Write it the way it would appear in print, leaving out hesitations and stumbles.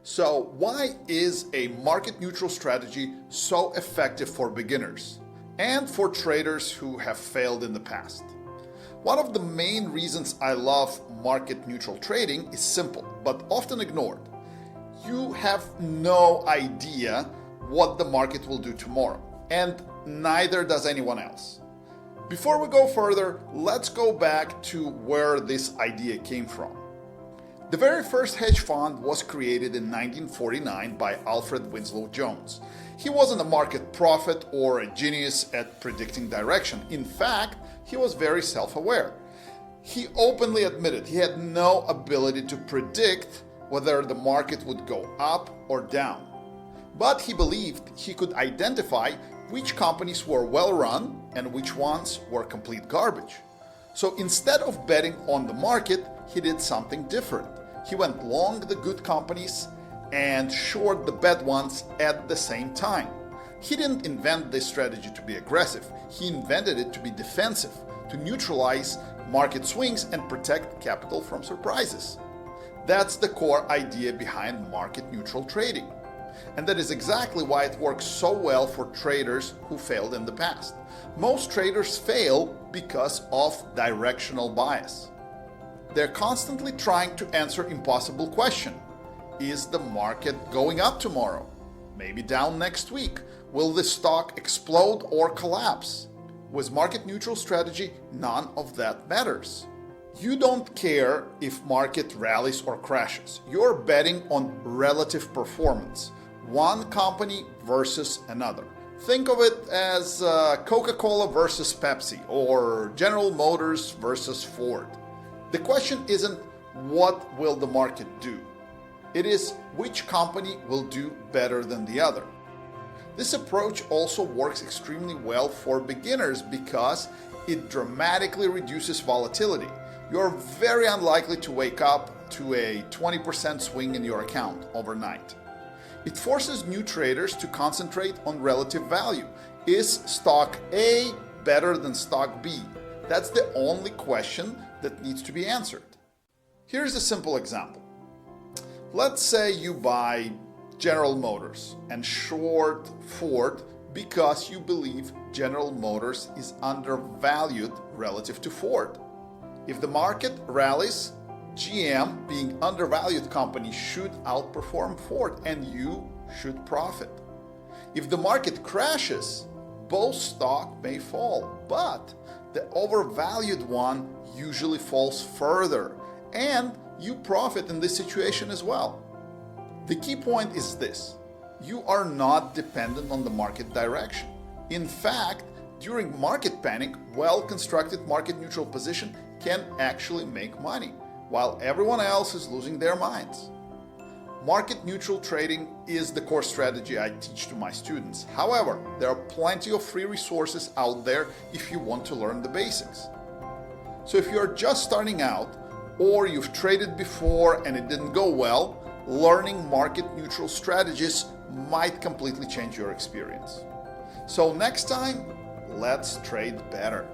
So why is a market neutral strategy so effective for beginners and for traders who have failed in the past? One of the main reasons I love market neutral trading is simple, but often ignored. You have no idea what the market will do tomorrow, and neither does anyone else. Before we go further, let's go back to where this idea came from. The very first hedge fund was created in 1949 by Alfred Winslow Jones. He wasn't a market prophet or a genius at predicting direction. In fact, he was very self-aware. He openly admitted he had no ability to predict whether the market would go up or down. But he believed he could identify which companies were well run and which ones were complete garbage. So instead of betting on the market, he did something different. He went long the good companies and short the bad ones at the same time. He didn't invent this strategy to be aggressive. He invented it to be defensive, to neutralize market swings and protect capital from surprises. That's the core idea behind market neutral trading. And that is exactly why it works so well for traders who failed in the past. Most traders fail because of directional bias. They're constantly trying to answer impossible question. Is the market going up tomorrow? Maybe down next week? Will the stock explode or collapse? With market neutral strategy, none of that matters. You don't care if market rallies or crashes. You're betting on relative performance, one company versus another. Think of it as Coca-Cola versus Pepsi or General Motors versus Ford. The question isn't what will the market do? It is which company will do better than the other. This approach also works extremely well for beginners because it dramatically reduces volatility. You're very unlikely to wake up to a 20% swing in your account overnight. It forces new traders to concentrate on relative value. Is stock A better than stock B? That's the only question that needs to be answered. Here's a simple example. Let's say you buy General Motors and short Ford because you believe General Motors is undervalued relative to Ford. If the market rallies, GM, being undervalued company, should outperform Ford and you should profit. If the market crashes, both stock may fall, but the overvalued one usually falls further, and you profit in this situation as well. The key point is this: you are not dependent on the market direction. In fact, during market panic, well-constructed market neutral position can actually make money, while everyone else is losing their minds. Market neutral trading is the core strategy I teach to my students. However, there are plenty of free resources out there if you want to learn the basics. So if you're just starting out, or you've traded before and it didn't go well, learning market neutral strategies might completely change your experience. So next time, let's trade better.